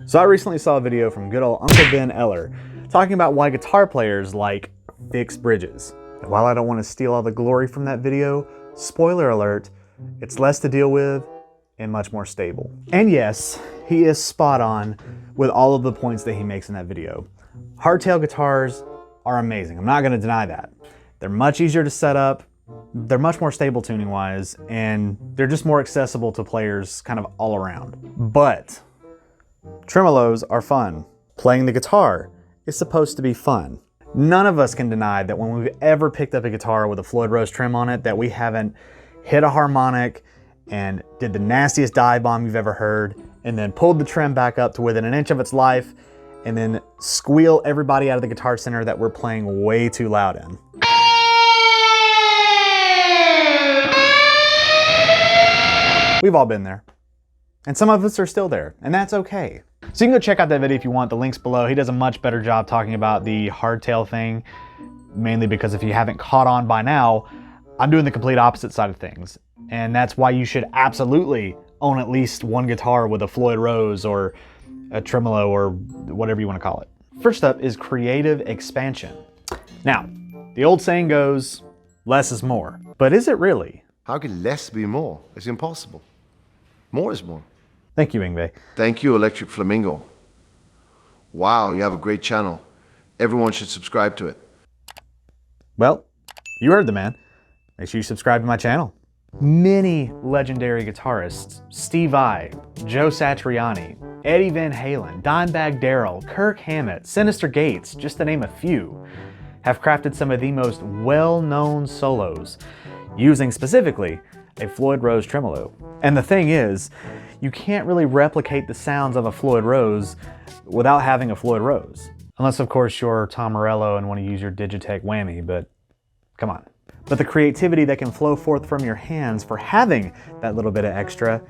So I recently saw a video from good old Uncle Ben Eller talking about why guitar players like fixed bridges. And while I don't want to steal all the glory from that video, spoiler alert, it's less to deal with and much more stable. And yes, he is spot on with all of the points that he makes in that video. Hardtail guitars are amazing. I'm not going to deny that. They're much easier to set up. They're much more stable tuning wise, and they're just more accessible to players kind of all around. But tremolos are fun. Playing the guitar is supposed to be fun. None of us can deny that when we've ever picked up a guitar with a Floyd Rose trim on it, that we haven't hit a harmonic and did the nastiest dive bomb you've ever heard, and then pulled the trim back up to within an inch of its life, and then squeal everybody out of the Guitar Center that we're playing way too loud in. We've all been there. And some of us are still there, and that's okay. So you can go check out that video if you want. The link's below. He does a much better job talking about the hardtail thing, mainly because if you haven't caught on by now, I'm doing the complete opposite side of things. And that's why you should absolutely own at least one guitar with a Floyd Rose or a tremolo or whatever you want to call it. First up is creative expansion. Now, the old saying goes, less is more. But is it really? How can less be more? It's impossible. More is more. Thank you, Yngwie. Thank you, Electric Flamingo. Wow, you have a great channel. Everyone should subscribe to it. Well, you heard the man. Make sure you subscribe to my channel. Many legendary guitarists, Steve Vai, Joe Satriani, Eddie Van Halen, Dimebag Darrell, Kirk Hammett, Sinister Gates, just to name a few, have crafted some of the most well-known solos using specifically a Floyd Rose tremolo. And the thing is, you can't really replicate the sounds of a Floyd Rose without having a Floyd Rose. Unless, of course, you're Tom Morello and want to use your Digitech whammy, but come on. But the creativity that can flow forth from your hands for having that little bit of extra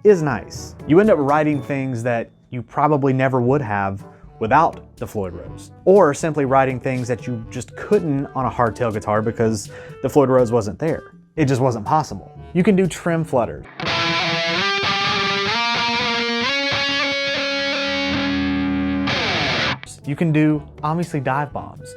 is nice. You end up writing things that you probably never would have without the Floyd Rose. Or simply writing things that you just couldn't on a hardtail guitar because the Floyd Rose wasn't there. It just wasn't possible. You can do trim flutter. You can do, obviously, dive bombs.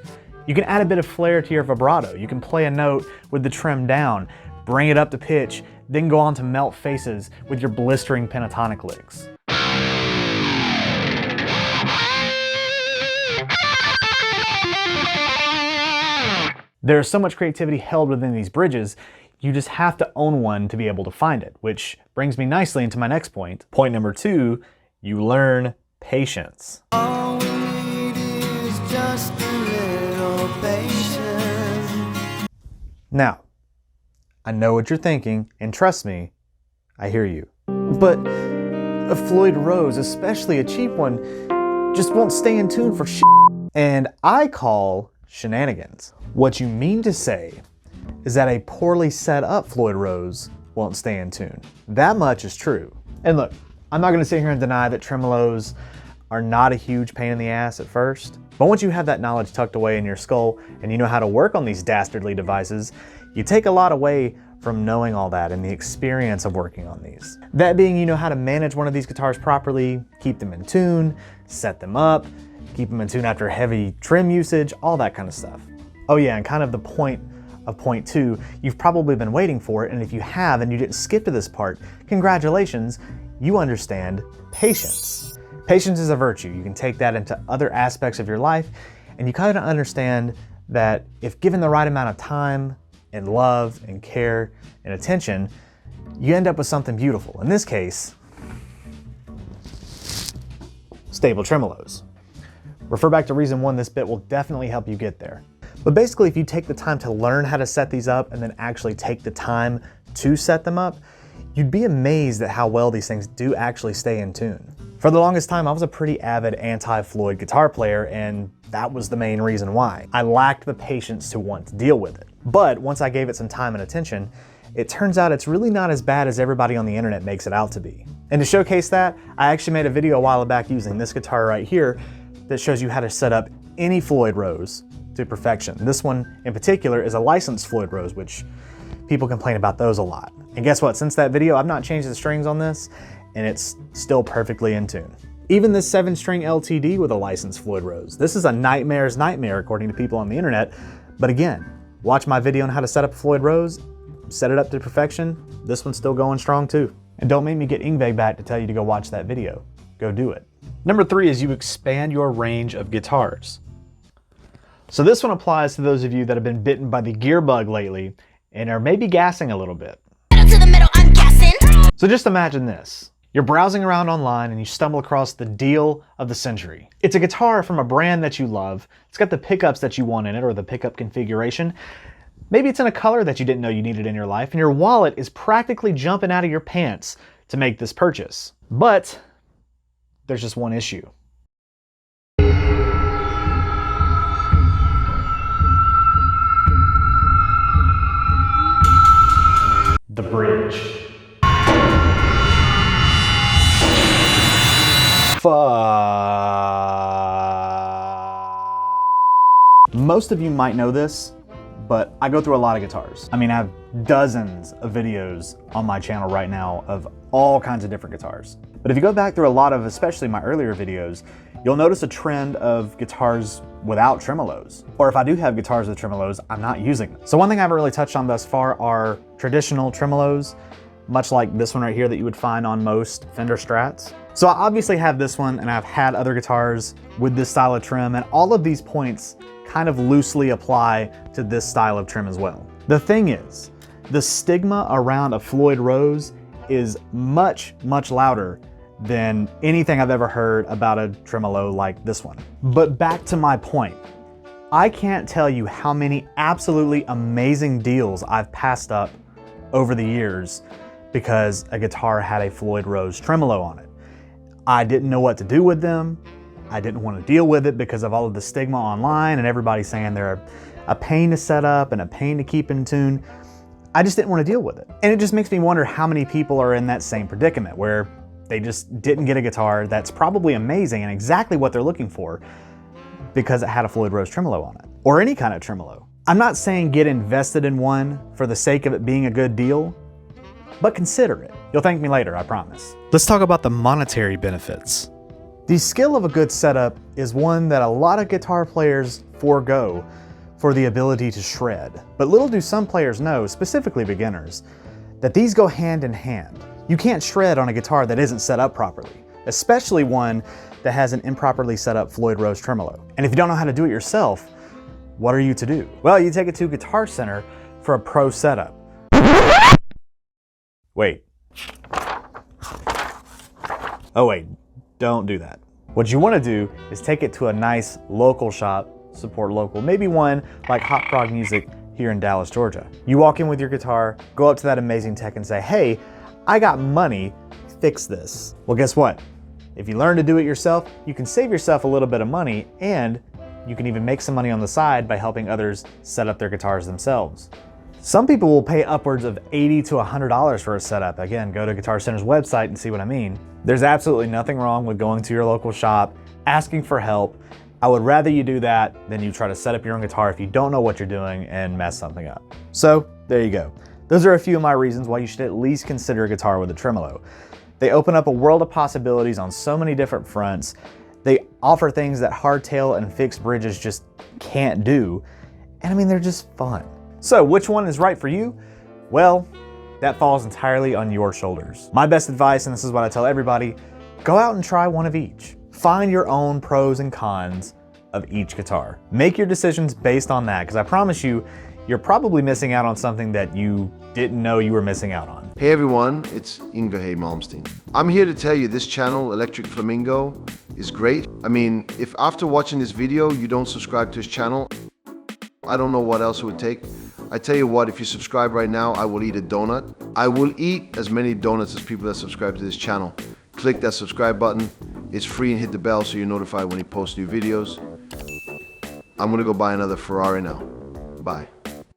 You can add a bit of flair to your vibrato. You can play a note with the trim down, bring it up to pitch, then go on to melt faces with your blistering pentatonic licks. There's so much creativity held within these bridges, you just have to own one to be able to find it, which brings me nicely into my next point. Point number 2, you learn patience. All we need is just a little patience. Now, I know what you're thinking, and trust me, I hear you. But a Floyd Rose, especially a cheap one, just won't stay in tune for shit. And I call shenanigans. What you mean to say is that a poorly set up Floyd Rose won't stay in tune. That much is true. And look, I'm not gonna sit here and deny that tremolos are not a huge pain in the ass at first, but once you have that knowledge tucked away in your skull and you know how to work on these dastardly devices, you take a lot away from knowing all that and the experience of working on these. That being, you know how to manage one of these guitars properly, keep them in tune, set them up, keep them in tune after heavy trim usage, all that kind of stuff. Oh yeah, and kind of the point of point 2, you've probably been waiting for it, and if you have and you didn't skip to this part, congratulations, you understand patience. Patience is a virtue. You can take that into other aspects of your life, and you kind of understand that if given the right amount of time and love and care and attention, you end up with something beautiful. In this case, stable tremolos. Refer back to reason 1, this bit will definitely help you get there. But basically, if you take the time to learn how to set these up and then actually take the time to set them up, you'd be amazed at how well these things do actually stay in tune. For the longest time, I was a pretty avid anti-Floyd guitar player, and that was the main reason why. I lacked the patience to want to deal with it. But once I gave it some time and attention, it turns out it's really not as bad as everybody on the internet makes it out to be. And to showcase that, I actually made a video a while back using this guitar right here that shows you how to set up any Floyd Rose to perfection. This one in particular is a licensed Floyd Rose, which people complain about those a lot. And guess what? Since that video, I've not changed the strings on this, and it's still perfectly in tune. Even this 7-string LTD with a licensed Floyd Rose. This is a nightmare's nightmare according to people on the internet. But again, watch my video on how to set up a Floyd Rose, set it up to perfection. This one's still going strong too. And don't make me get Ingve back to tell you to go watch that video. Go do it. Number 3 is you expand your range of guitars. So this one applies to those of you that have been bitten by the gear bug lately and are maybe gassing a little bit. To the middle, I'm gassing. So just imagine this. You're browsing around online and you stumble across the deal of the century. It's a guitar from a brand that you love. It's got the pickups that you want in it, or the pickup configuration. Maybe it's in a color that you didn't know you needed in your life, and your wallet is practically jumping out of your pants to make this purchase. But there's just one issue. The bridge. Most of you might know this, but I go through a lot of guitars. I mean, I have dozens of videos on my channel right now of all kinds of different guitars. But if you go back through a lot of, especially my earlier videos, you'll notice a trend of guitars without tremolos. Or if I do have guitars with tremolos, I'm not using them. So one thing I haven't really touched on thus far are traditional tremolos, much like this one right here that you would find on most Fender Strats. So I obviously have this one, and I've had other guitars with this style of trim, and all of these points kind of loosely apply to this style of trim as well. The thing is, the stigma around a Floyd Rose is much, much louder than anything I've ever heard about a tremolo like this one. But back to my point, I can't tell you how many absolutely amazing deals I've passed up over the years because a guitar had a Floyd Rose tremolo on it. I didn't know what to do with them. I didn't want to deal with it because of all of the stigma online and everybody saying they're a pain to set up and a pain to keep in tune. I just didn't want to deal with it. And it just makes me wonder how many people are in that same predicament where they just didn't get a guitar that's probably amazing and exactly what they're looking for because it had a Floyd Rose tremolo on it, or any kind of tremolo. I'm not saying get invested in one for the sake of it being a good deal, but consider it. You'll thank me later, I promise. Let's talk about the monetary benefits. The skill of a good setup is one that a lot of guitar players forego for the ability to shred. But little do some players know, specifically beginners, that these go hand in hand. You can't shred on a guitar that isn't set up properly, especially one that has an improperly set up Floyd Rose tremolo. And if you don't know how to do it yourself, what are you to do? Well, you take it to Guitar Center for a pro setup. Wait. Oh wait, don't do that. What you want to do is take it to a nice local shop, support local, maybe one like Hot Prog Music here in Dallas, Georgia. You walk in with your guitar, go up to that amazing tech and say, hey, I got money, fix this. Well, guess what? If you learn to do it yourself, you can save yourself a little bit of money, and you can even make some money on the side by helping others set up their guitars themselves. Some people will pay upwards of $80 to $100 for a setup. Again, go to Guitar Center's website and see what I mean. There's absolutely nothing wrong with going to your local shop, asking for help. I would rather you do that than you try to set up your own guitar if you don't know what you're doing and mess something up. So there you go. Those are a few of my reasons why you should at least consider a guitar with a tremolo. They open up a world of possibilities on so many different fronts. They offer things that hardtail and fixed bridges just can't do. And I mean, they're just fun. So which one is right for you? Well, that falls entirely on your shoulders. My best advice, and this is what I tell everybody, go out and try one of each. Find your own pros and cons of each guitar. Make your decisions based on that, because I promise you, you're probably missing out on something that you didn't know you were missing out on. Hey everyone, it's Ingve Malmsteen. I'm here to tell you this channel, Electric Flamingo, is great. I mean, if after watching this video you don't subscribe to his channel, I don't know what else it would take. I tell you what, if you subscribe right now, I will eat a donut. I will eat as many donuts as people that subscribe to this channel. Click that subscribe button. It's free, and hit the bell so you're notified when he posts new videos. I'm gonna go buy another Ferrari now. Bye.